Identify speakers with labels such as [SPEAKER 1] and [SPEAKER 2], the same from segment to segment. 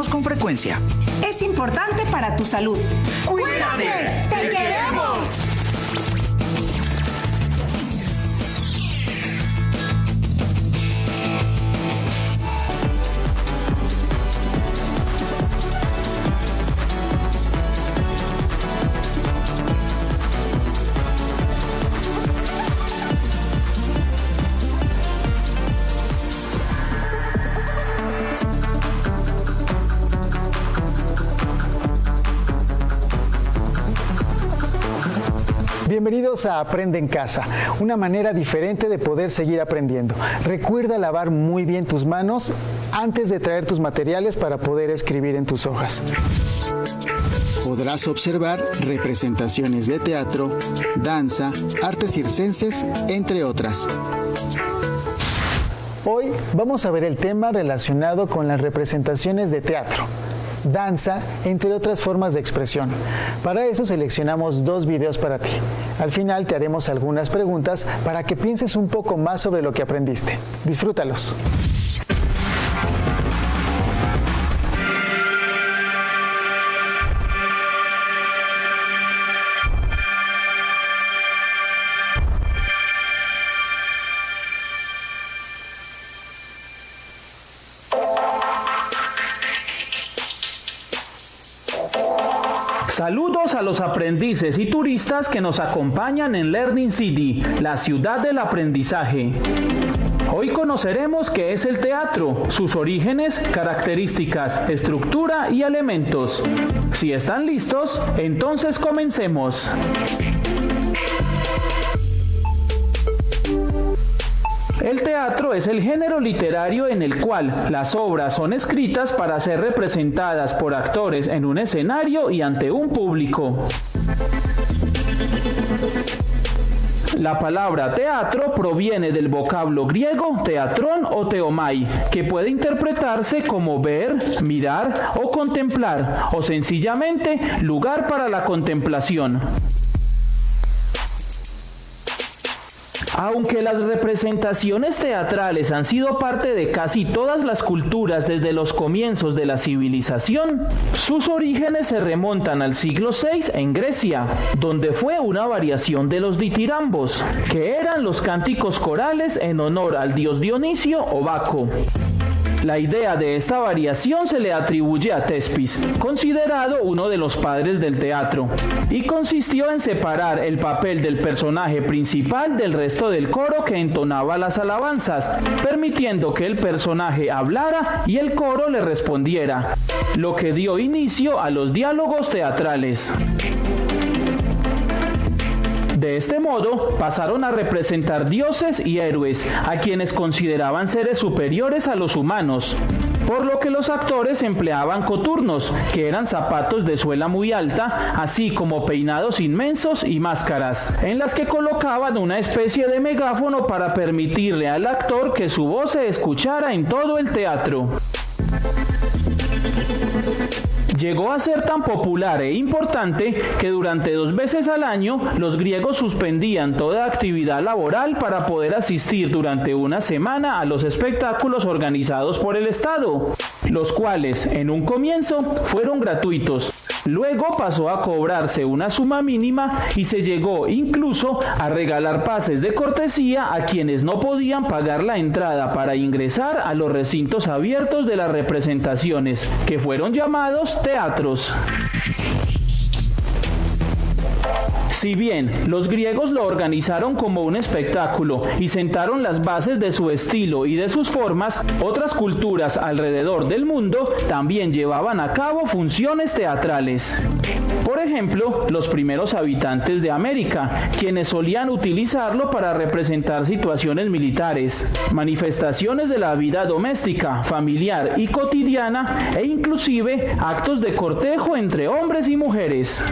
[SPEAKER 1] con frecuencia.
[SPEAKER 2] Es importante para tu salud.
[SPEAKER 1] ¡Cuídate! ¡Te queremos!
[SPEAKER 3] Bienvenidos a Aprende en Casa, una manera diferente de poder seguir aprendiendo. Recuerda lavar muy bien tus manos antes de traer tus materiales para poder escribir en tus hojas. Podrás observar representaciones de teatro, danza, artes circenses, entre otras. Hoy vamos a ver el tema relacionado con las representaciones de teatro, danza, entre otras formas de expresión. Para eso seleccionamos 2 videos para ti. Al final te haremos algunas preguntas para que pienses un poco más sobre lo que aprendiste. Disfrútalos.
[SPEAKER 4] Saludos a los aprendices y turistas que nos acompañan en Learning City, la ciudad del aprendizaje. Hoy conoceremos qué es el teatro, sus orígenes, características, estructura y elementos. Si están listos, entonces comencemos. El teatro es el género literario en el cual las obras son escritas para ser representadas por actores en un escenario y ante un público. La palabra teatro proviene del vocablo griego teatrón o teomai, que puede interpretarse como ver, mirar o contemplar, o sencillamente lugar para la contemplación. Aunque las representaciones teatrales han sido parte de casi todas las culturas desde los comienzos de la civilización, sus orígenes se remontan al siglo VI en Grecia, donde fue una variación de los ditirambos, que eran los cánticos corales en honor al dios Dionisio o Baco. La idea de esta variación se le atribuye a Tespis, considerado uno de los padres del teatro, y consistió en separar el papel del personaje principal del resto del coro que entonaba las alabanzas, permitiendo que el personaje hablara y el coro le respondiera, lo que dio inicio a los diálogos teatrales. De este modo, pasaron a representar dioses y héroes, a quienes consideraban seres superiores a los humanos, por lo que los actores empleaban coturnos, que eran zapatos de suela muy alta, así como peinados inmensos y máscaras, en las que colocaban una especie de megáfono para permitirle al actor que su voz se escuchara en todo el teatro. Llegó a ser tan popular e importante que durante 2 veces al año los griegos suspendían toda actividad laboral para poder asistir durante una semana a los espectáculos organizados por el Estado, los cuales en un comienzo fueron gratuitos. Luego pasó a cobrarse una suma mínima y se llegó incluso a regalar pases de cortesía a quienes no podían pagar la entrada para ingresar a los recintos abiertos de las representaciones, que fueron llamados teatros. Si bien los griegos lo organizaron como un espectáculo y sentaron las bases de su estilo y de sus formas, otras culturas alrededor del mundo también llevaban a cabo funciones teatrales. Por ejemplo, los primeros habitantes de América, quienes solían utilizarlo para representar situaciones militares, manifestaciones de la vida doméstica, familiar y cotidiana, e inclusive actos de cortejo entre hombres y mujeres.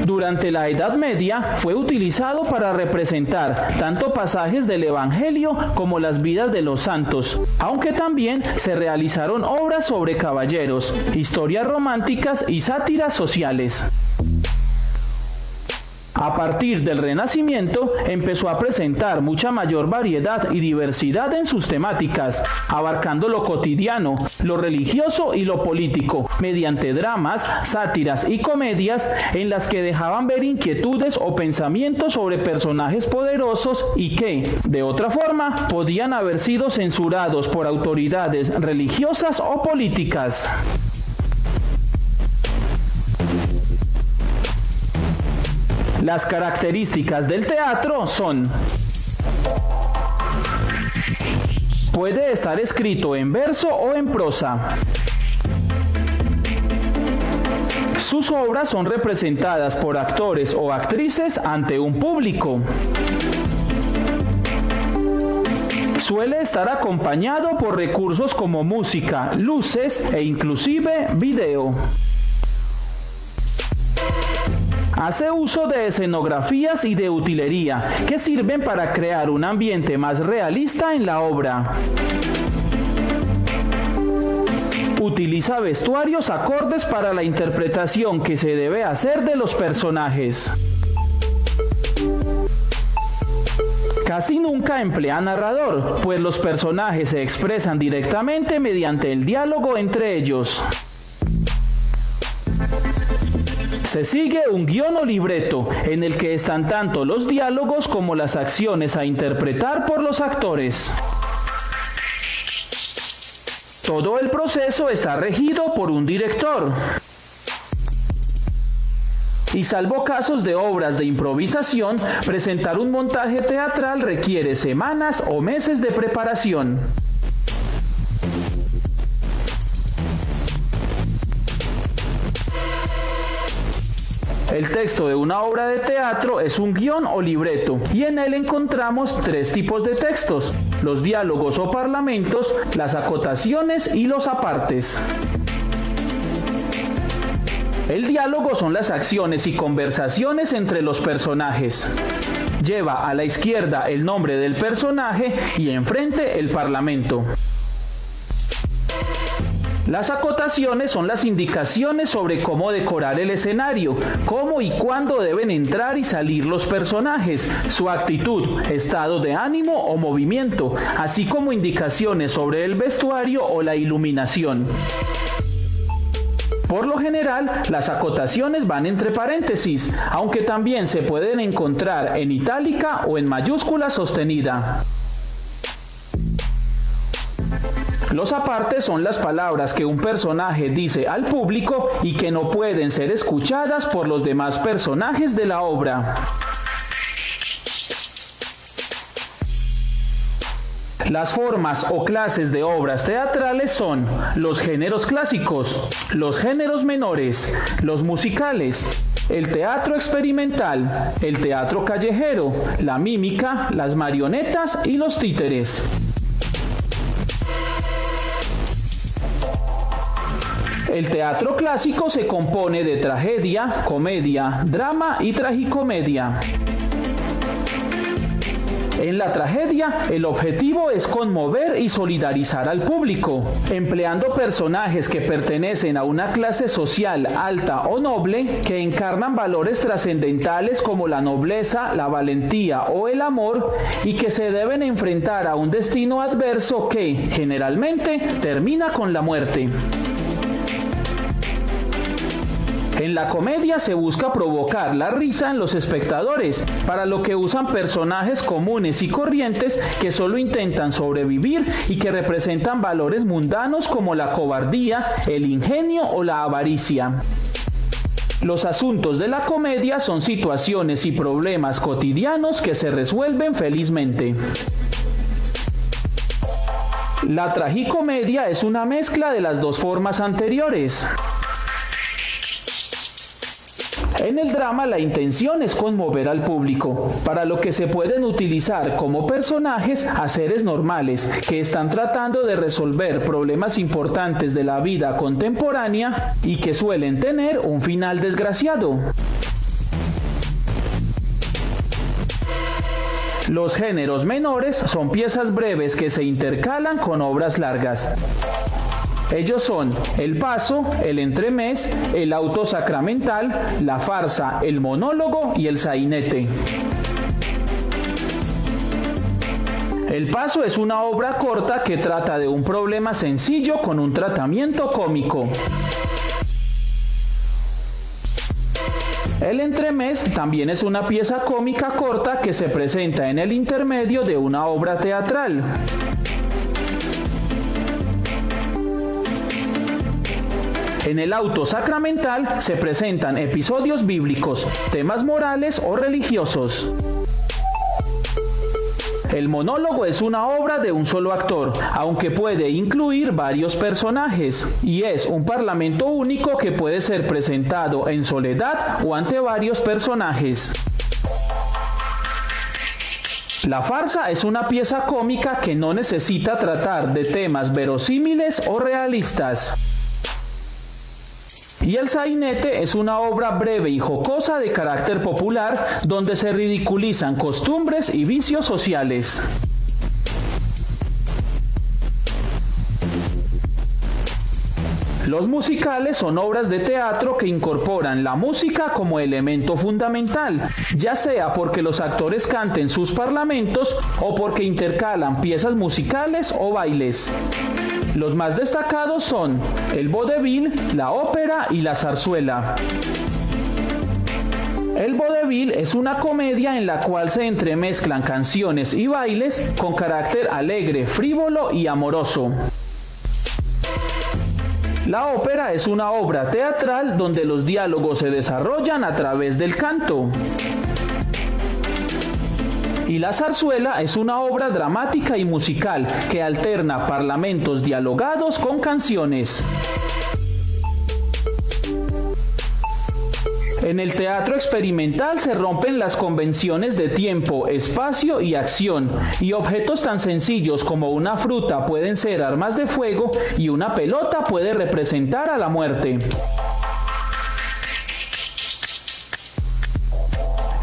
[SPEAKER 4] Durante la Edad Media fue utilizado para representar tanto pasajes del Evangelio como las vidas de los santos, aunque también se realizaron obras sobre caballeros, historias románticas y sátiras sociales. A partir del Renacimiento empezó a presentar mucha mayor variedad y diversidad en sus temáticas, abarcando lo cotidiano, lo religioso y lo político, mediante dramas, sátiras y comedias en las que dejaban ver inquietudes o pensamientos sobre personajes poderosos y que, de otra forma, podían haber sido censurados por autoridades religiosas o políticas. Las características del teatro son: puede estar escrito en verso o en prosa. Sus obras son representadas por actores o actrices ante un público. Suele estar acompañado por recursos como música, luces e inclusive video. Hace uso de escenografías y de utilería que sirven para crear un ambiente más realista en la obra. Utiliza vestuarios acordes para la interpretación que se debe hacer de los personajes. Casi nunca emplea narrador, pues los personajes se expresan directamente mediante el diálogo entre ellos. Se sigue un guión o libreto, en el que están tanto los diálogos como las acciones a interpretar por los actores. Todo el proceso está regido por un director. Y salvo casos de obras de improvisación, presentar un montaje teatral requiere semanas o meses de preparación. El texto de una obra de teatro es un guión o libreto, y en él encontramos tres tipos de textos: los diálogos o parlamentos, las acotaciones y los apartes. El diálogo son las acciones y conversaciones entre los personajes. Lleva a la izquierda el nombre del personaje y enfrente el parlamento. Las acotaciones son las indicaciones sobre cómo decorar el escenario, cómo y cuándo deben entrar y salir los personajes, su actitud, estado de ánimo o movimiento, así como indicaciones sobre el vestuario o la iluminación. Por lo general, las acotaciones van entre paréntesis, aunque también se pueden encontrar en itálica o en mayúscula sostenida. Los apartes son las palabras que un personaje dice al público y que no pueden ser escuchadas por los demás personajes de la obra. Las formas o clases de obras teatrales son los géneros clásicos, los géneros menores, los musicales, el teatro experimental, el teatro callejero, la mímica, las marionetas y los títeres. El teatro clásico se compone de tragedia, comedia, drama y tragicomedia. En la tragedia, el objetivo es conmover y solidarizar al público, empleando personajes que pertenecen a una clase social alta o noble, que encarnan valores trascendentales como la nobleza, la valentía o el amor, y que se deben enfrentar a un destino adverso que, generalmente, termina con la muerte. En la comedia se busca provocar la risa en los espectadores, para lo que usan personajes comunes y corrientes que solo intentan sobrevivir y que representan valores mundanos como la cobardía, el ingenio o la avaricia. Los asuntos de la comedia son situaciones y problemas cotidianos que se resuelven felizmente. La tragicomedia es una mezcla de las dos formas anteriores. En el drama la intención es conmover al público, para lo que se pueden utilizar como personajes a seres normales que están tratando de resolver problemas importantes de la vida contemporánea y que suelen tener un final desgraciado. Los géneros menores son piezas breves que se intercalan con obras largas. Ellos son el paso, el entremés, el auto sacramental, la farsa, el monólogo y el sainete. El paso es una obra corta que trata de un problema sencillo con un tratamiento cómico. El entremés también es una pieza cómica corta que se presenta en el intermedio de una obra teatral. En el auto sacramental se presentan episodios bíblicos, temas morales o religiosos. El monólogo es una obra de un solo actor, aunque puede incluir varios personajes, y es un parlamento único que puede ser presentado en soledad o ante varios personajes. La farsa es una pieza cómica que no necesita tratar de temas verosímiles o realistas. Y el sainete es una obra breve y jocosa de carácter popular donde se ridiculizan costumbres y vicios sociales. Los musicales son obras de teatro que incorporan la música como elemento fundamental, ya sea porque los actores canten sus parlamentos o porque intercalan piezas musicales o bailes. Los más destacados son el vodevil, la ópera y la zarzuela. El vodevil es una comedia en la cual se entremezclan canciones y bailes con carácter alegre, frívolo y amoroso. La ópera es una obra teatral donde los diálogos se desarrollan a través del canto. Y la zarzuela es una obra dramática y musical que alterna parlamentos dialogados con canciones. En el teatro experimental se rompen las convenciones de tiempo, espacio y acción, y objetos tan sencillos como una fruta pueden ser armas de fuego y una pelota puede representar a la muerte.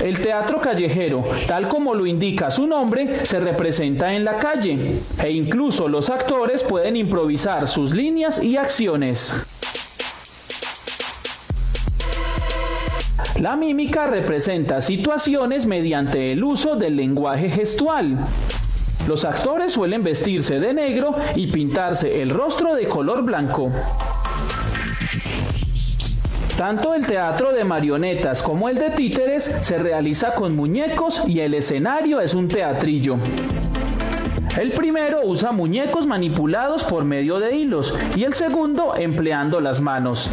[SPEAKER 4] El teatro callejero, tal como lo indica su nombre, se representa en la calle, e incluso los actores pueden improvisar sus líneas y acciones. La mímica representa situaciones mediante el uso del lenguaje gestual. Los actores suelen vestirse de negro y pintarse el rostro de color blanco. Tanto el teatro de marionetas como el de títeres se realiza con muñecos y el escenario es un teatrillo. El primero usa muñecos manipulados por medio de hilos y el segundo empleando las manos.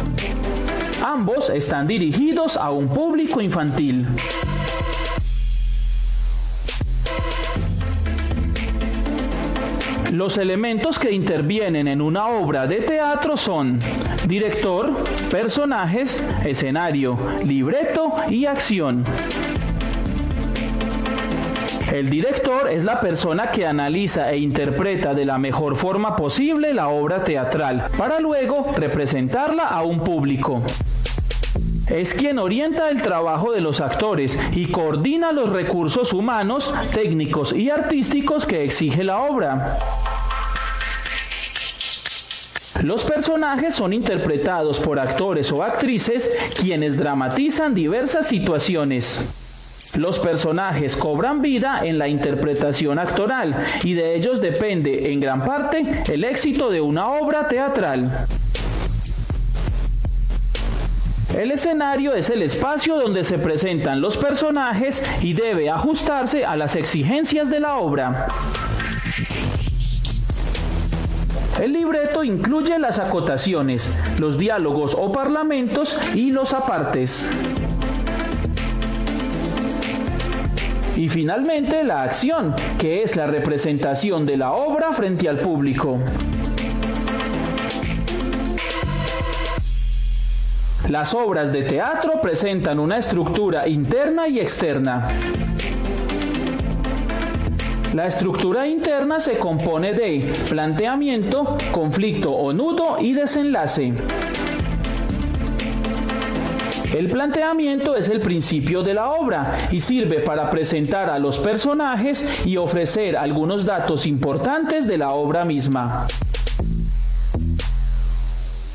[SPEAKER 4] Ambos están dirigidos a un público infantil. Los elementos que intervienen en una obra de teatro son director, personajes, escenario, libreto y acción. El director es la persona que analiza e interpreta de la mejor forma posible la obra teatral, para luego representarla a un público. Es quien orienta el trabajo de los actores y coordina los recursos humanos, técnicos y artísticos que exige la obra. Los personajes son interpretados por actores o actrices quienes dramatizan diversas situaciones. Los personajes cobran vida en la interpretación actoral y de ellos depende en gran parte el éxito de una obra teatral. El escenario es el espacio donde se presentan los personajes y debe ajustarse a las exigencias de la obra. El libreto incluye las acotaciones, los diálogos o parlamentos y los apartes. Y finalmente la acción, que es la representación de la obra frente al público. Las obras de teatro presentan una estructura interna y externa. La estructura interna se compone de planteamiento, conflicto o nudo y desenlace. El planteamiento es el principio de la obra y sirve para presentar a los personajes y ofrecer algunos datos importantes de la obra misma.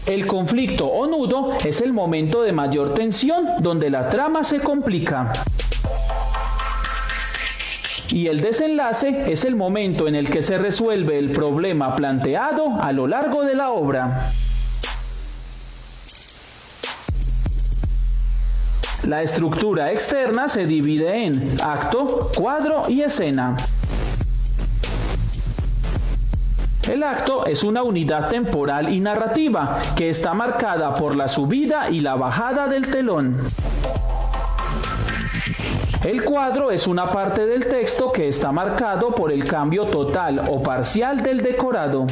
[SPEAKER 4] El conflicto o nudo es el momento de mayor tensión donde la trama se complica. Y el desenlace es el momento en el que se resuelve el problema planteado a lo largo de la obra. La estructura externa se divide en acto, cuadro y escena. El acto es una unidad temporal y narrativa que está marcada por la subida y la bajada del telón. El cuadro es una parte del texto que está marcado por el cambio total o parcial del decorado.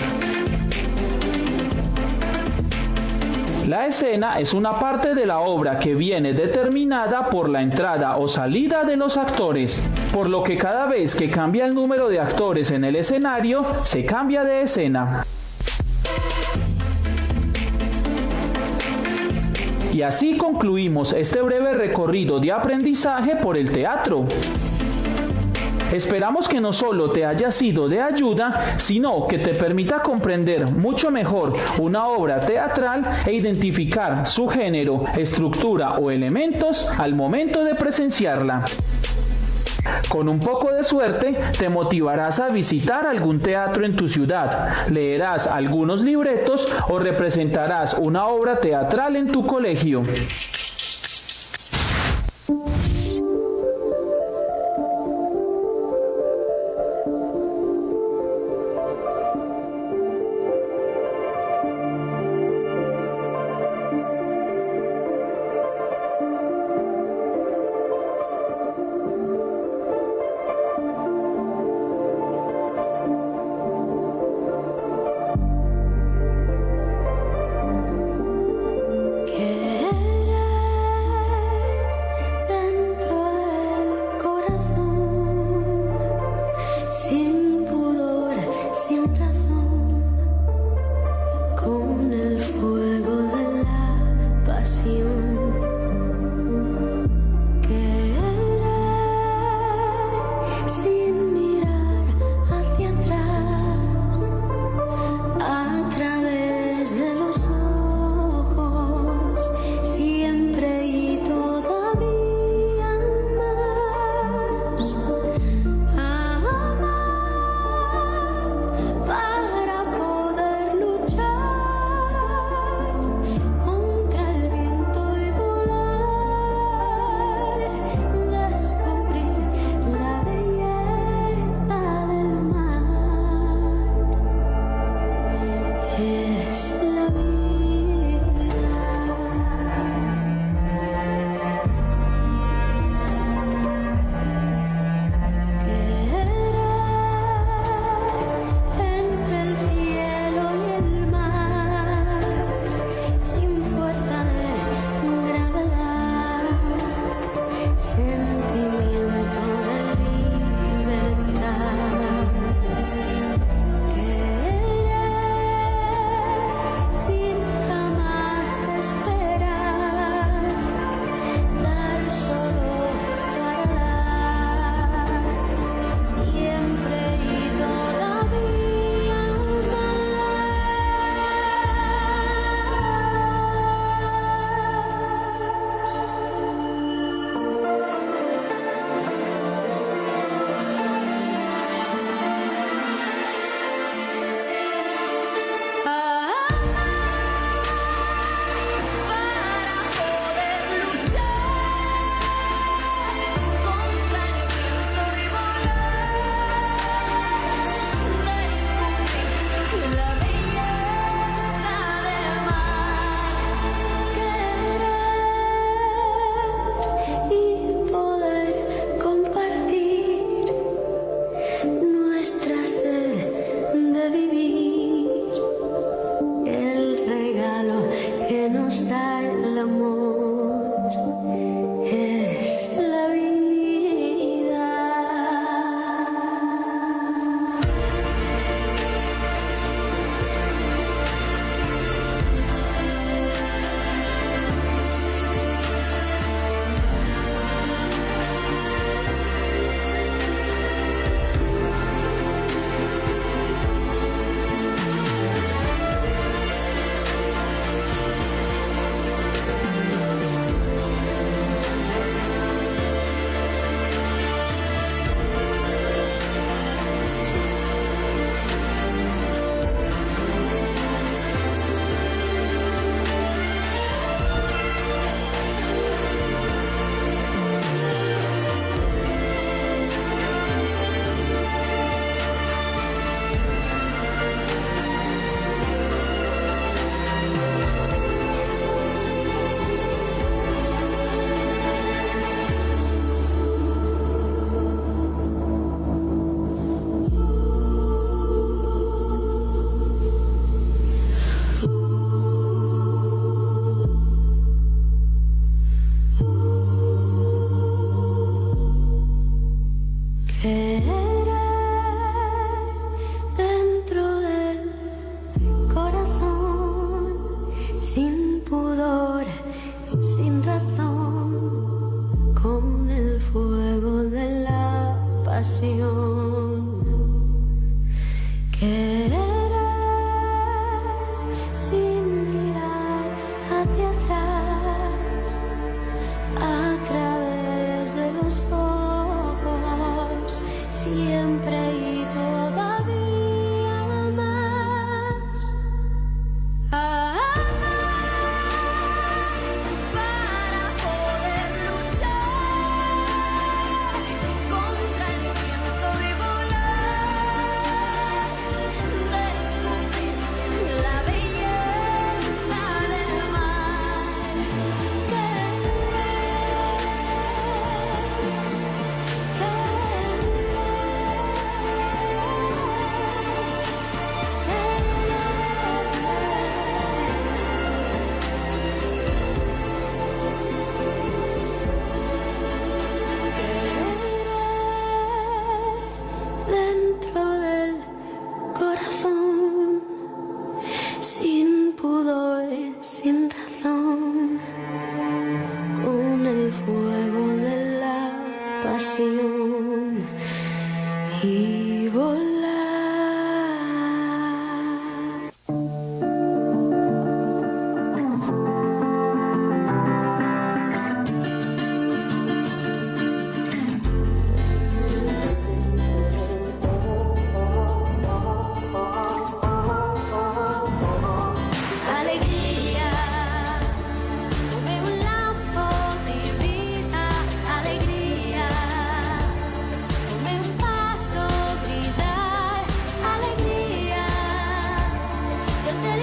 [SPEAKER 4] La escena es una parte de la obra que viene determinada por la entrada o salida de los actores, por lo que cada vez que cambia el número de actores en el escenario, se cambia de escena. Y así concluimos este breve recorrido de aprendizaje por el teatro. Esperamos que no solo te haya sido de ayuda, sino que te permita comprender mucho mejor una obra teatral e identificar su género, estructura o elementos al momento de presenciarla. Con un poco de suerte, te motivarás a visitar algún teatro en tu ciudad, leerás algunos libretos o representarás una obra teatral en tu colegio.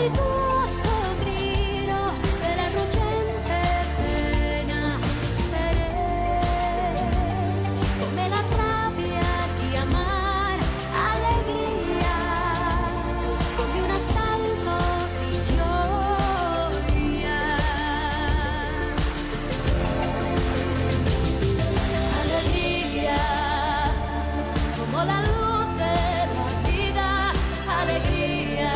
[SPEAKER 5] il tuo sospiro per la ruggente pena esperé, come la rabbia di amar, allegria, come un assalto di gioia. Allegria, como la luz de la vida, alegría,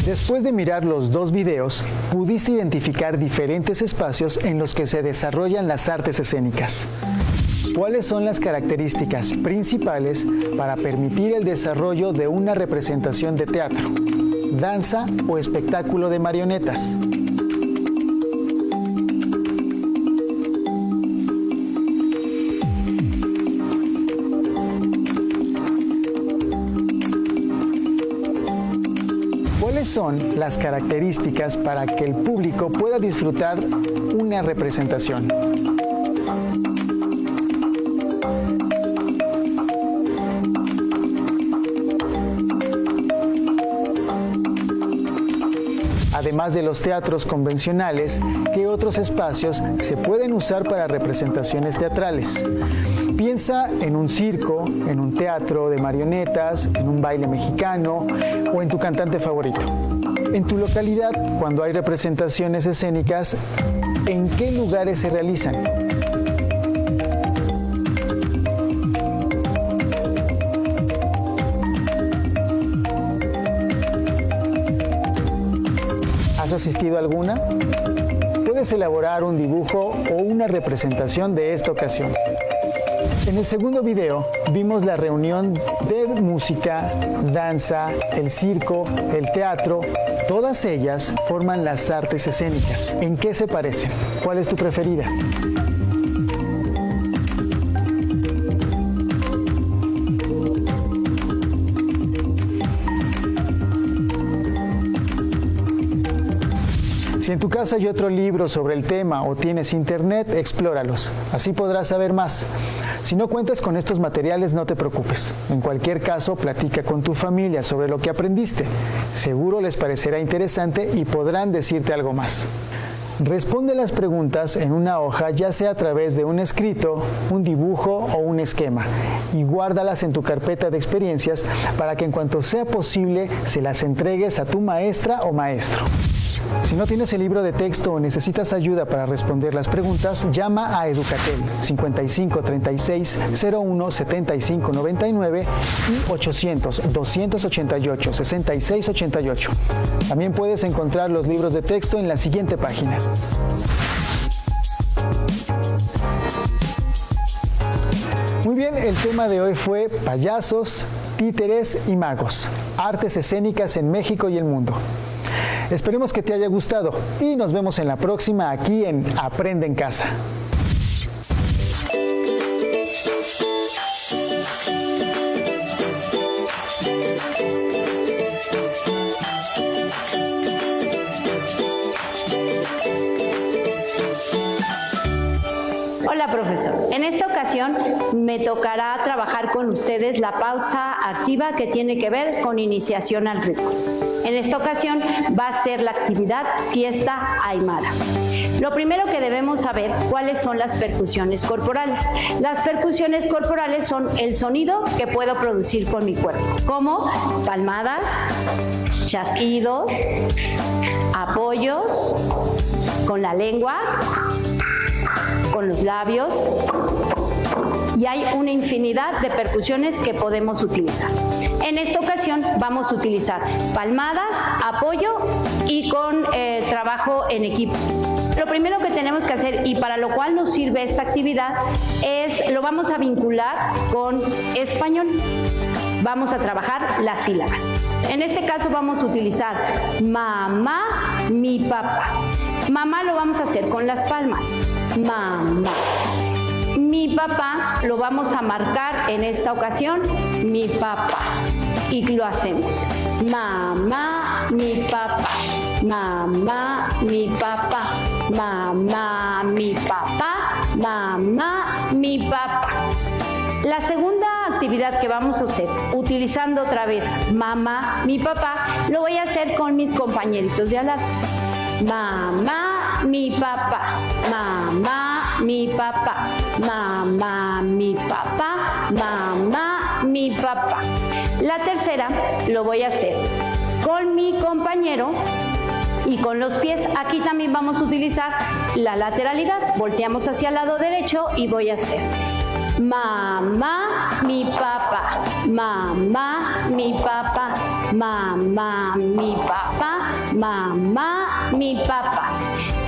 [SPEAKER 3] Después de mirar los dos videos, pudiste identificar diferentes espacios en los que se desarrollan las artes escénicas. ¿Cuáles son las características principales para permitir el desarrollo de una representación de teatro, danza o espectáculo de marionetas? ¿Cuáles son las características para que el público pueda disfrutar una representación? Además de los teatros convencionales, ¿qué otros espacios se pueden usar para representaciones teatrales? Piensa en un circo, en un teatro de marionetas, en un baile mexicano o en tu cantante favorito. En tu localidad, cuando hay representaciones escénicas, ¿en qué lugares se realizan? ¿Has asistido a alguna? Puedes elaborar un dibujo o una representación de esta ocasión. En el segundo video vimos la reunión de música, danza, el circo, el teatro. Todas ellas forman las artes escénicas. ¿En qué se parecen? ¿Cuál es tu preferida? Si en tu casa hay otro libro sobre el tema o tienes internet, explóralos. Así podrás saber más. Si no cuentas con estos materiales, no te preocupes. En cualquier caso, platica con tu familia sobre lo que aprendiste. Seguro les parecerá interesante y podrán decirte algo más. Responde las preguntas en una hoja, ya sea a través de un escrito, un dibujo o un esquema, y guárdalas en tu carpeta de experiencias para que en cuanto sea posible se las entregues a tu maestra o maestro. Si no tienes el libro de texto o necesitas ayuda para responder las preguntas, llama a Educatel 55 36 01 75 99 y 800 288 66 88. También puedes encontrar los libros de texto en la siguiente página. Muy bien, el tema de hoy fue payasos, títeres y magos, artes escénicas en México y el mundo. Esperemos que te haya gustado y nos vemos en la próxima aquí en Aprende en Casa.
[SPEAKER 6] Hola, profesor. En esta ocasión me tocará trabajar con ustedes la pausa activa que tiene que ver con iniciación al ritmo. En esta ocasión va a ser la actividad Fiesta Aymara. Lo primero que debemos saber, ¿cuáles son las percusiones corporales? Las percusiones corporales son el sonido que puedo producir con mi cuerpo, como palmadas, chasquidos, apoyos, con la lengua, con los labios, y hay una infinidad de percusiones que podemos utilizar. En esta ocasión vamos a utilizar palmadas, apoyo y con trabajo en equipo. Lo primero que tenemos que hacer, y para lo cual nos sirve esta actividad, es lo vamos a vincular con español. Vamos a trabajar las sílabas. En este caso vamos a utilizar mamá, mi papá. Mamá lo vamos a hacer con las palmas. Mamá. Mi papá lo vamos a marcar en esta ocasión, mi papá. Y lo hacemos. Mamá, mi papá. Mamá, mi papá. Mamá, mi papá. Mamá, mi papá. La segunda actividad que vamos a hacer, utilizando otra vez mamá, mi papá, lo voy a hacer con mis compañeritos de al lado. Mamá, mi papá. Mamá, mi papá. Mamá, mi papá. Mamá, mi papá. La tercera lo voy a hacer con mi compañero y con los pies. Aquí también vamos a utilizar la lateralidad. Volteamos hacia el lado derecho y voy a hacer Mamá, mi papá. Mamá, mi papá. Mamá, mi papá. Mamá, mi papá.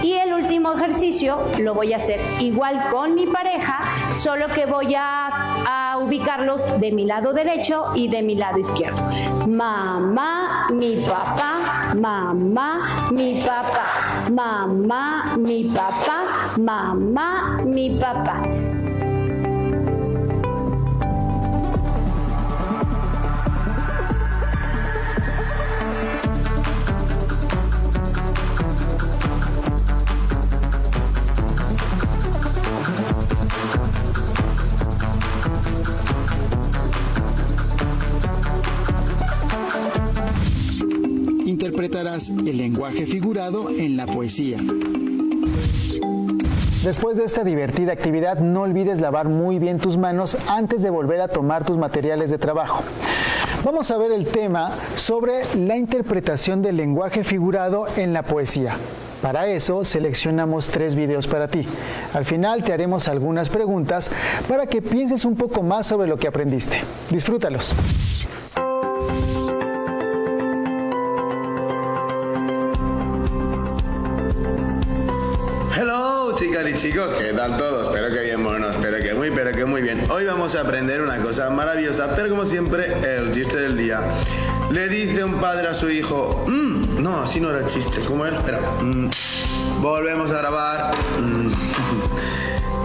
[SPEAKER 6] Y el último ejercicio lo voy a hacer igual con mi pareja, solo que voy a ubicarlos de mi lado derecho y de mi lado izquierdo. Mamá, mi papá, mamá, mi papá, mamá, mi papá, mamá, mi papá.
[SPEAKER 3] Interpretarás el lenguaje figurado en la poesía. Después de esta divertida actividad, no olvides lavar muy bien tus manos antes de volver a tomar tus materiales de trabajo. Vamos a ver el tema sobre la interpretación del lenguaje figurado en la poesía. Para eso, seleccionamos 3 videos para ti. Al final te haremos algunas preguntas para que pienses un poco más sobre lo que aprendiste. Disfrútalos.
[SPEAKER 7] Chicas y chicos, ¿qué tal todos? Espero que bien, bueno, espero que muy bien. Hoy vamos a aprender una cosa maravillosa, pero como siempre, el chiste del día. Le dice un padre a su hijo, no, así no era el chiste, ¿cómo era? Espera, volvemos a grabar.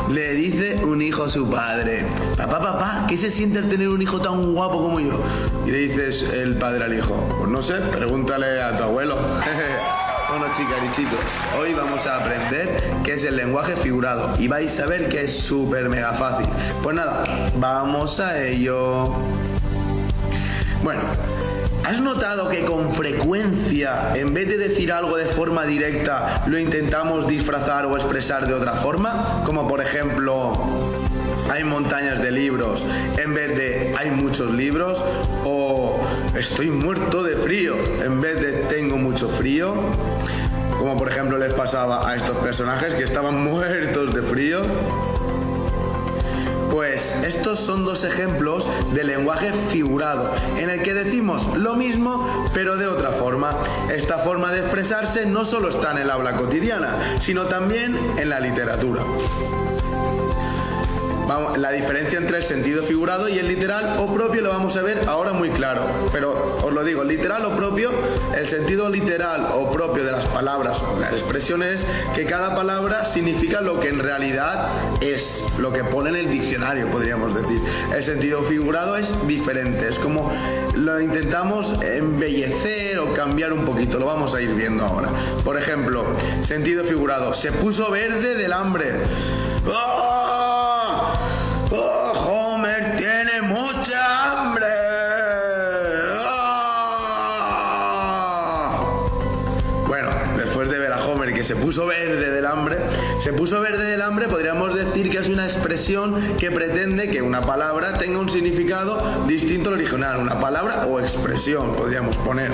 [SPEAKER 7] Le dice un hijo a su padre, papá, ¿qué se siente al tener un hijo tan guapo como yo? Y le dice el padre al hijo, pues no sé, pregúntale a tu abuelo. Bueno, chicas y chicos, hoy vamos a aprender qué es el lenguaje figurado y vais a ver que es súper mega fácil. Pues nada, vamos a ello. Bueno, ¿has notado que con frecuencia, en vez de decir algo de forma directa, lo intentamos disfrazar o expresar de otra forma? Como por ejemplo, hay montañas de libros en vez de hay muchos libros, o estoy muerto de frío en vez de tengo mucho frío, como por ejemplo les pasaba a estos personajes que estaban muertos de frío. Pues estos son 2 ejemplos de lenguaje figurado, en el que decimos lo mismo pero de otra forma. Esta forma de expresarse no solo está en el habla cotidiana, sino también en la literatura. La diferencia entre el sentido figurado y el literal o propio lo vamos a ver ahora muy claro, pero os lo digo, literal o propio, el sentido literal o propio de las palabras o de las expresiones es que cada palabra significa lo que en realidad es, lo que pone en el diccionario, podríamos decir. El sentido figurado es diferente, es como lo intentamos embellecer o cambiar un poquito, lo vamos a ir viendo ahora. Por ejemplo, sentido figurado, se puso verde del hambre. ¡Oh! Homer tiene mucha hambre. Bueno, después de ver a Homer que se puso verde del hambre, podríamos decir que es una expresión que pretende que una palabra tenga un significado distinto al original, una palabra o expresión, podríamos poner.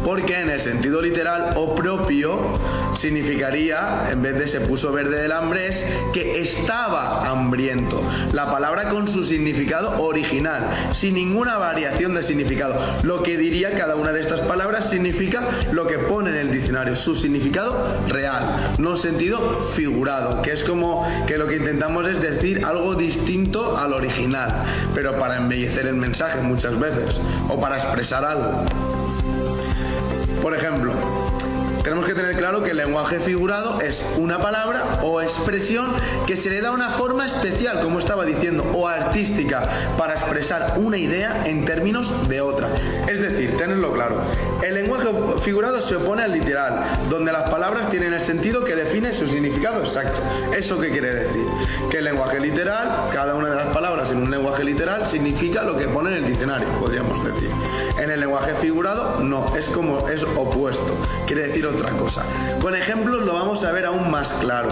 [SPEAKER 7] Porque en el sentido literal o propio significaría, en vez de se puso verde del hambre, es que estaba hambriento. La palabra con su significado original, sin ninguna variación de significado. Lo que diría cada una de estas palabras significa lo que pone en el diccionario, su significado real, no sentido figurado, que es como que lo que intentamos es decir algo distinto al original, pero para embellecer el mensaje muchas veces, o para expresar algo. Por ejemplo, tenemos que tener claro que el lenguaje figurado es una palabra o expresión que se le da una forma especial, como estaba diciendo, o artística, para expresar una idea en términos de otra. Es decir, tenedlo claro, el lenguaje figurado se opone al literal, donde las palabras tienen el sentido que define su significado exacto. ¿Eso qué quiere decir? Que el lenguaje literal, cada una de las palabras en un lenguaje literal significa lo que pone en el diccionario, podríamos decir. En el lenguaje figurado no, es opuesto, quiere decir otra otra cosa. Con ejemplos lo vamos a ver aún más claro.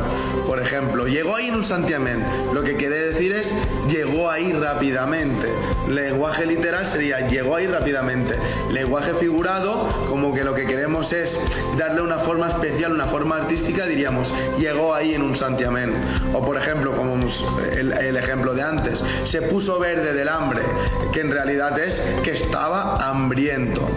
[SPEAKER 7] Por ejemplo, llegó ahí en un santiamén. Lo que quiere decir es llegó ahí rápidamente. Lenguaje literal sería llegó ahí rápidamente. Lenguaje figurado, como que lo que queremos es darle una forma especial, una forma artística, diríamos llegó ahí en un santiamén. O por ejemplo, como el ejemplo de antes, se puso verde del hambre, que en realidad es que estaba hambriento.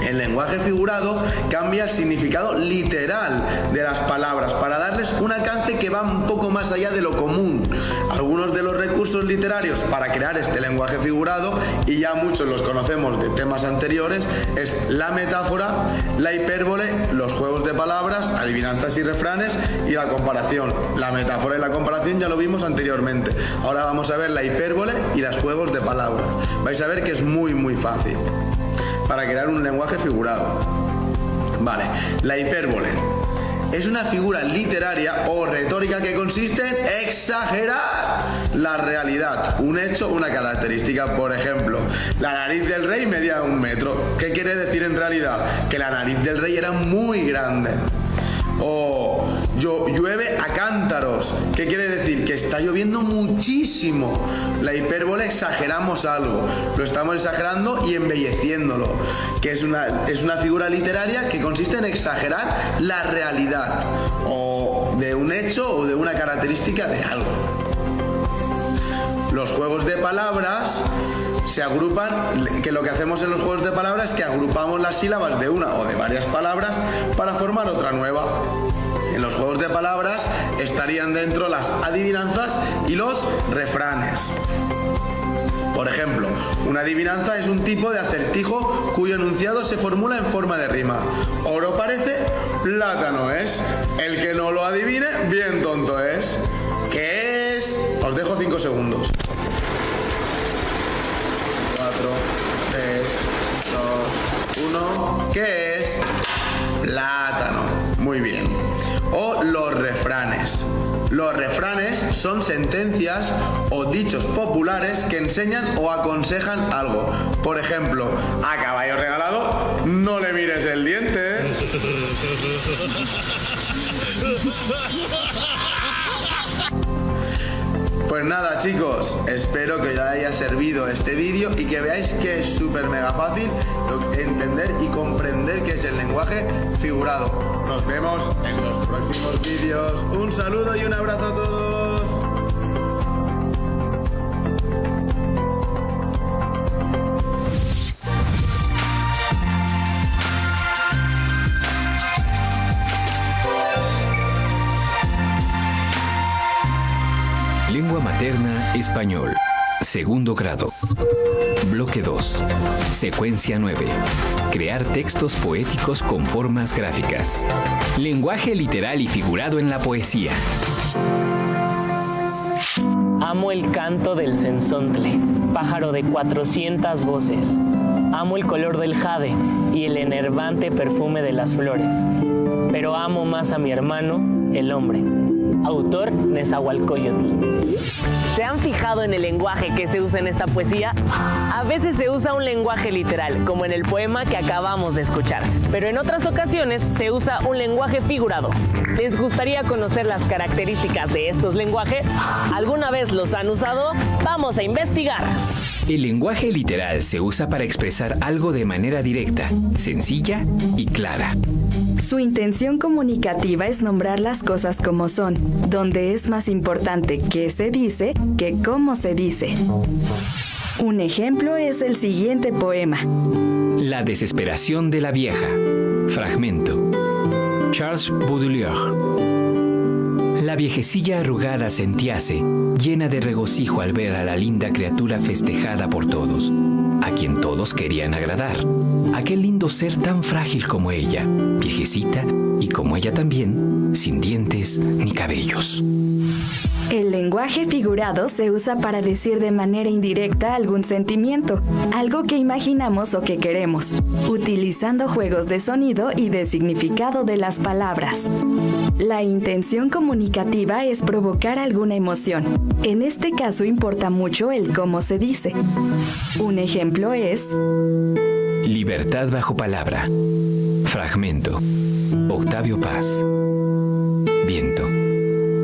[SPEAKER 7] El lenguaje figurado cambia el significado literal de las palabras para darles un alcance que va un poco más allá de lo común. Algunos de los recursos literarios para crear este lenguaje figurado, y ya muchos los conocemos de temas anteriores, es la metáfora, la hipérbole, los juegos de palabras, adivinanzas y refranes y la comparación. La metáfora y la comparación ya lo vimos anteriormente. Ahora vamos a ver la hipérbole y los juegos de palabras. Vais a ver que es muy fácil para crear un lenguaje figurado. Vale, la hipérbole es una figura literaria o retórica que consiste en exagerar la realidad, un hecho, una característica. Por ejemplo, la nariz del rey medía 1 metro. ¿Qué quiere decir en realidad? Que la nariz del rey era muy grande. O llueve a cántaros. ¿Qué quiere decir? Que está lloviendo muchísimo. La hipérbole exageramos algo, lo estamos exagerando y embelleciéndolo, que es una figura literaria que consiste en exagerar la realidad o de un hecho o de una característica de algo. Los juegos de palabras se agrupan, que lo que hacemos en los juegos de palabras es que agrupamos las sílabas de una o de varias palabras para formar otra nueva. En los juegos de palabras estarían dentro las adivinanzas y los refranes. Por ejemplo, una adivinanza es un tipo de acertijo cuyo enunciado se formula en forma de rima. Oro parece, plátano es. El que no lo adivine, bien tonto es. ¿Qué es? Os dejo 5 segundos. 4, 3, 2, 1. ¿Qué es? Plátano. Muy bien. O los refranes. Los refranes son sentencias o dichos populares que enseñan o aconsejan algo. Por ejemplo, a caballo regalado, no le mires el diente. Pues nada, chicos, espero que os haya servido este vídeo y que veáis que es súper mega fácil entender y comprender qué es el lenguaje figurado. Nos vemos en los próximos vídeos. Un saludo y un abrazo a todos.
[SPEAKER 8] Lengua materna español. Segundo grado. Bloque 2. Secuencia 9. Crear textos poéticos con formas gráficas. Lenguaje literal y figurado en la poesía.
[SPEAKER 9] Amo el canto del censontle, pájaro de 400 voces. Amo el color del jade y el enervante perfume de las flores. Pero amo más a mi hermano, el hombre. Autor Nezahualcóyotl. ¿Se han fijado en el lenguaje que se usa en esta poesía? A veces se usa un lenguaje literal, como en el poema que acabamos de escuchar, pero en otras ocasiones se usa un lenguaje figurado. ¿Les gustaría conocer las características de estos lenguajes? ¿Alguna vez los han usado? ¡Vamos a investigar!
[SPEAKER 8] El lenguaje literal se usa para expresar algo de manera directa, sencilla y clara.
[SPEAKER 10] Su intención comunicativa es nombrar las cosas como son, donde es más importante qué se dice que cómo se dice. Un ejemplo es el siguiente poema.
[SPEAKER 8] La desesperación de la vieja. Fragmento. Charles Baudelaire. La viejecilla arrugada sentíase, llena de regocijo al ver a la linda criatura festejada por todos, a quien todos querían agradar. Aquel lindo ser tan frágil como ella, viejecita, y como ella también, sin dientes ni cabellos.
[SPEAKER 10] El lenguaje figurado se usa para decir de manera indirecta algún sentimiento, algo que imaginamos o que queremos, utilizando juegos de sonido y de significado de las palabras. La intención comunicativa es provocar alguna emoción. En este caso importa mucho el cómo se dice. Un ejemplo es...
[SPEAKER 8] Libertad bajo palabra. Fragmento. Octavio Paz. Viento.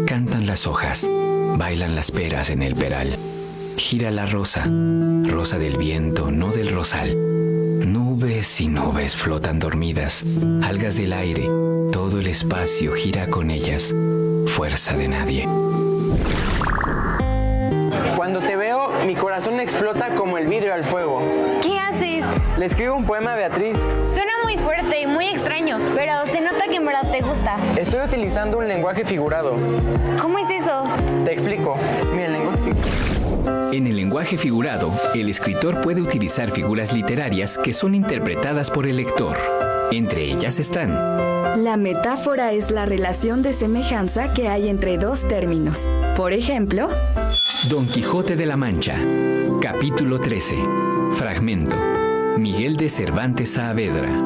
[SPEAKER 8] Cantan las hojas, bailan las peras en el peral. Gira la rosa, rosa del viento, no del rosal. Nubes y nubes flotan dormidas, algas del aire, todo el espacio gira con ellas, fuerza de nadie.
[SPEAKER 9] Cuando te veo, mi corazón explota como el vidrio al fuego.
[SPEAKER 11] ¿Qué haces?
[SPEAKER 9] Le escribo un poema a Beatriz.
[SPEAKER 11] Suena muy fuerte y muy extraño, pero se nota que en verdad te gusta.
[SPEAKER 9] Estoy utilizando un lenguaje figurado.
[SPEAKER 11] ¿Cómo es eso?
[SPEAKER 9] Te explico. Mira, el lenguaje figurado.
[SPEAKER 8] En el lenguaje figurado, el escritor puede utilizar figuras literarias que son interpretadas por el lector. Entre ellas están:
[SPEAKER 10] la metáfora es la relación de semejanza que hay entre dos términos. Por ejemplo,
[SPEAKER 8] Don Quijote de la Mancha, capítulo 13, fragmento, Miguel de Cervantes Saavedra.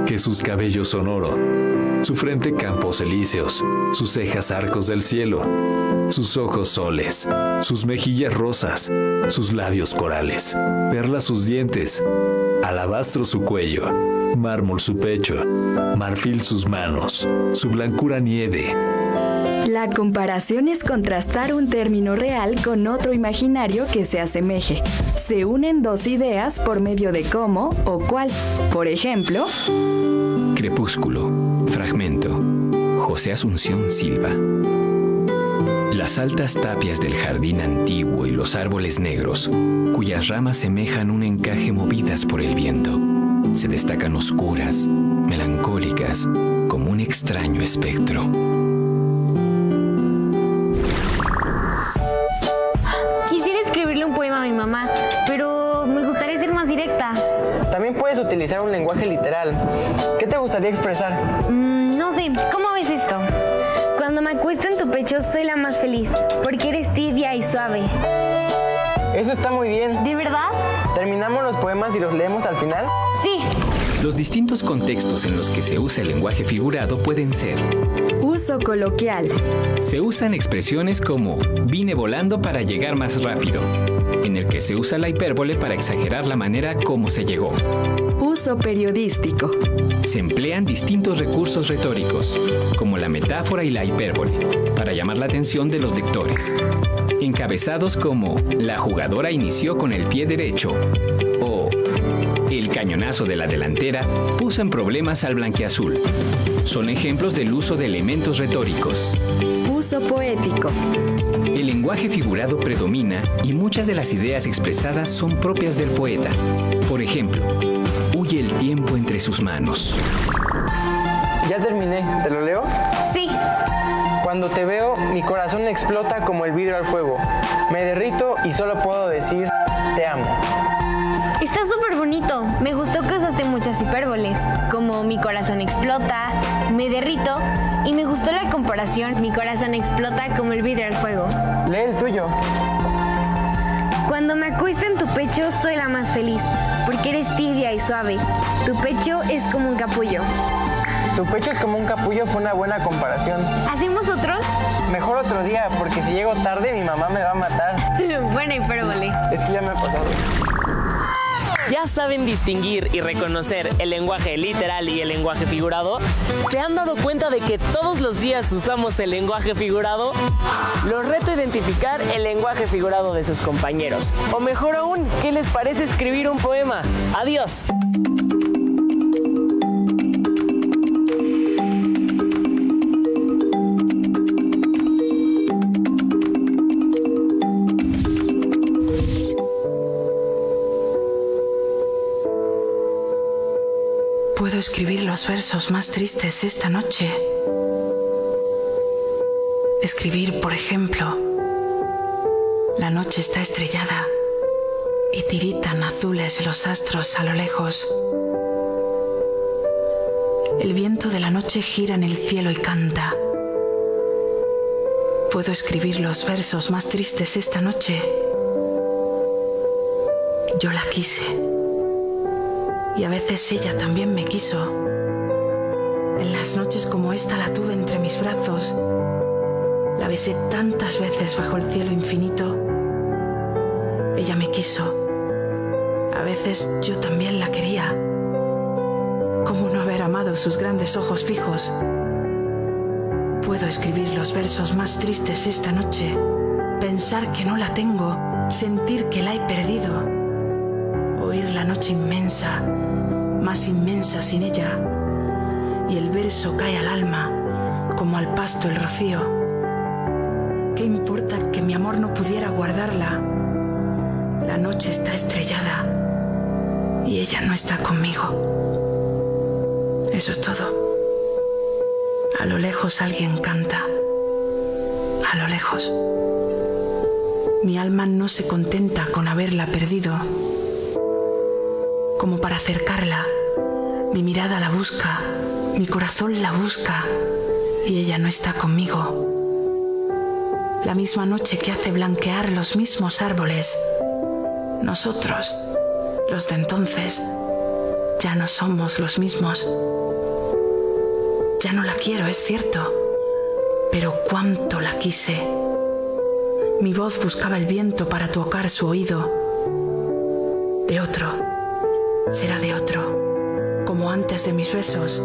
[SPEAKER 12] Que sus cabellos son oro, su frente campos elíseos, sus cejas arcos del cielo, sus ojos soles, sus mejillas rosas, sus labios corales, perlas sus dientes, alabastro su cuello, mármol su pecho, marfil sus manos, su blancura nieve.
[SPEAKER 10] la comparación es contrastar un término real con otro imaginario que se asemeje. Se unen dos ideas por medio de cómo o cuál. Por ejemplo,
[SPEAKER 8] Crepúsculo, fragmento, José Asunción Silva. Las altas tapias del jardín antiguo y los árboles negros, cuyas ramas semejan un encaje movidas por el viento, se destacan oscuras, melancólicas, como un extraño espectro.
[SPEAKER 11] Quisiera escribirle un poema a mi mamá, pero me gustaría ser más directa.
[SPEAKER 9] También puedes utilizar un lenguaje literal. ¿Qué te gustaría expresar?
[SPEAKER 11] No sé, ¿cómo ves esto? Cuando me acuesto en tu pecho soy la más feliz, porque eres tibia y suave.
[SPEAKER 9] Eso está muy bien.
[SPEAKER 11] ¿De verdad?
[SPEAKER 9] ¿Terminamos los poemas y los leemos al final?
[SPEAKER 11] Sí.
[SPEAKER 8] Los distintos contextos en los que se usa el lenguaje figurado pueden ser:
[SPEAKER 10] uso coloquial.
[SPEAKER 8] Se usan expresiones como vine volando para llegar más rápido, en el que se usa la hipérbole para exagerar la manera como se llegó.
[SPEAKER 10] Uso periodístico.
[SPEAKER 8] Se emplean distintos recursos retóricos, como la metáfora y la hipérbole, para llamar la atención de los lectores. Encabezados como la jugadora inició con el pie derecho o el cañonazo de la delantera puso en problemas al blanquiazul. Son ejemplos del uso de elementos retóricos.
[SPEAKER 10] Uso poético.
[SPEAKER 8] El lenguaje figurado predomina y muchas de las ideas expresadas son propias del poeta. Por ejemplo, huye el tiempo entre sus manos.
[SPEAKER 9] Ya terminé, ¿te lo leo?
[SPEAKER 11] Sí.
[SPEAKER 9] Cuando te veo, mi corazón explota como el vidrio al fuego. Me derrito y solo puedo decir, te amo.
[SPEAKER 11] Está súper bonito. Me gustó que usaste muchas hipérboles, como mi corazón explota, me derrito, y me gustó la comparación, mi corazón explota como el vidrio al fuego.
[SPEAKER 9] Lee el tuyo.
[SPEAKER 11] Cuando me acuesto en tu pecho soy la más feliz, porque eres tibia y suave. Tu pecho es como un capullo.
[SPEAKER 9] Tu pecho es como un capullo fue una buena comparación.
[SPEAKER 11] ¿Hacemos otro?
[SPEAKER 9] Mejor otro día, porque si llego tarde mi mamá me va a matar.
[SPEAKER 11] Buena hipérbole.
[SPEAKER 9] Es que ya me ha pasado.
[SPEAKER 13] ¿Ya saben distinguir y reconocer el lenguaje literal y el lenguaje figurado? ¿Se han dado cuenta de que todos los días usamos el lenguaje figurado? Los reto a identificar el lenguaje figurado de sus compañeros. O mejor aún, ¿qué les parece escribir un poema? ¡Adiós!
[SPEAKER 14] Puedo escribir los versos más tristes esta noche. Escribir, por ejemplo, la noche está estrellada y tiritan azules los astros a lo lejos. El viento de la noche gira en el cielo y canta. Puedo escribir los versos más tristes esta noche. Yo la quise. Y a veces ella también me quiso. En las noches como esta la tuve entre mis brazos. La besé tantas veces bajo el cielo infinito. Ella me quiso. A veces yo también la quería. ¿Cómo no haber amado amado sus grandes ojos fijos. Puedo escribir los versos más tristes esta noche, pensar que no la tengo, sentir que la he perdido, oír la noche inmensa, más inmensa sin ella, y el verso cae al alma como al pasto el rocío. ¿Qué importa que mi amor no pudiera guardarla? La noche está estrellada y ella no está conmigo. Eso es todo. A lo lejos alguien canta. A lo lejos. Mi alma no se contenta con haberla perdido. Como para acercarla, mi mirada la busca, mi corazón la busca y ella no está conmigo. La misma noche que hace blanquear los mismos árboles. Nosotros, los de entonces, ya no somos los mismos. Ya no la quiero, es cierto, pero cuánto la quise. Mi voz buscaba el viento para tocar su oído. De otro, será de otro, como antes de mis besos.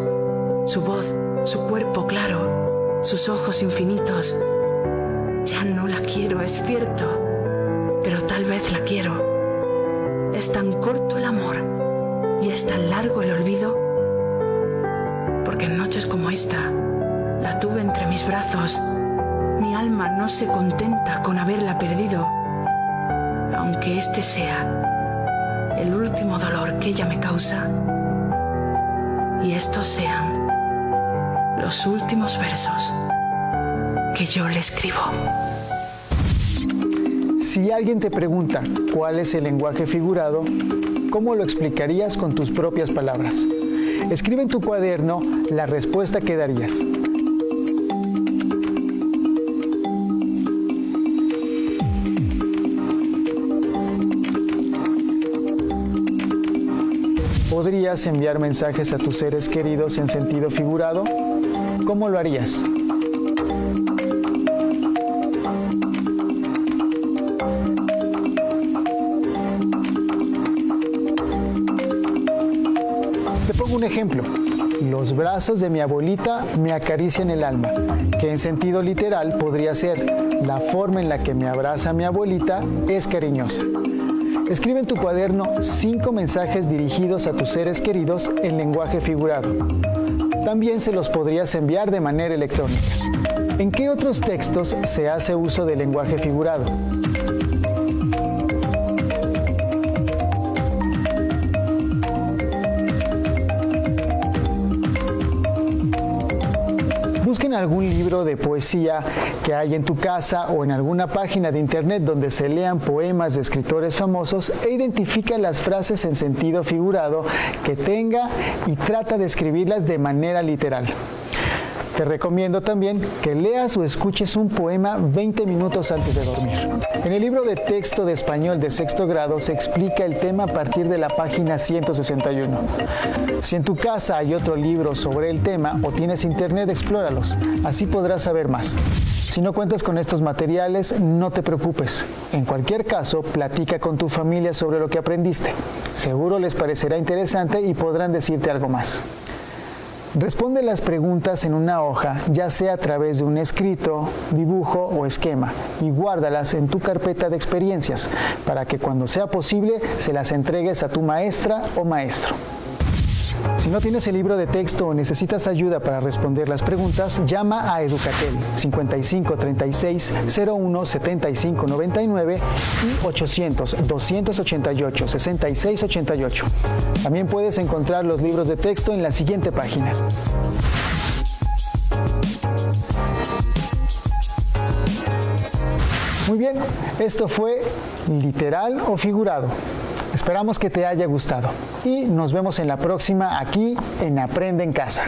[SPEAKER 14] Su voz, su cuerpo claro, sus ojos infinitos. Ya no la quiero, es cierto, pero tal vez la quiero. Es tan corto el amor y es tan largo el olvido, porque en noches como esta la tuve entre mis brazos. Mi alma no se contenta con haberla perdido, aunque este sea el último dolor que ella me causa y estos sean los últimos versos que yo le escribo.
[SPEAKER 3] Si alguien te pregunta cuál es el lenguaje figurado, ¿cómo lo explicarías con tus propias palabras? Escribe en tu cuaderno la respuesta que darías. ¿Podrías enviar mensajes a tus seres queridos en sentido figurado? ¿Cómo lo harías? Te pongo un ejemplo. Los brazos de mi abuelita me acarician el alma, que en sentido literal podría ser: la forma en la que me abraza mi abuelita es cariñosa. Escribe en tu cuaderno 5 mensajes dirigidos a tus seres queridos en lenguaje figurado. También se los podrías enviar de manera electrónica. ¿En qué otros textos se hace uso del lenguaje figurado? Busquen algún libro de poesía que hay en tu casa o en alguna página de internet donde se lean poemas de escritores famosos e identifica las frases en sentido figurado que tenga y trata de escribirlas de manera literal. Te recomiendo también que leas o escuches un poema 20 minutos antes de dormir. En el libro de texto de español de 6º grado se explica el tema a partir de la página 161. Si en tu casa hay otro libro sobre el tema o tienes internet, explóralos. Así podrás saber más. Si no cuentas con estos materiales, no te preocupes. En cualquier caso, platica con tu familia sobre lo que aprendiste. Seguro les parecerá interesante y podrán decirte algo más. Responde las preguntas en una hoja, ya sea a través de un escrito, dibujo o esquema, y guárdalas en tu carpeta de experiencias para que cuando sea posible se las entregues a tu maestra o maestro. Si no tienes el libro de texto o necesitas ayuda para responder las preguntas, llama a Educatel 55 36 01 75 99 y 800 288 66 88. También puedes encontrar los libros de texto en la siguiente página. Muy bien, esto fue Literal o Figurado. Esperamos que te haya gustado y nos vemos en la próxima aquí en Aprende en Casa.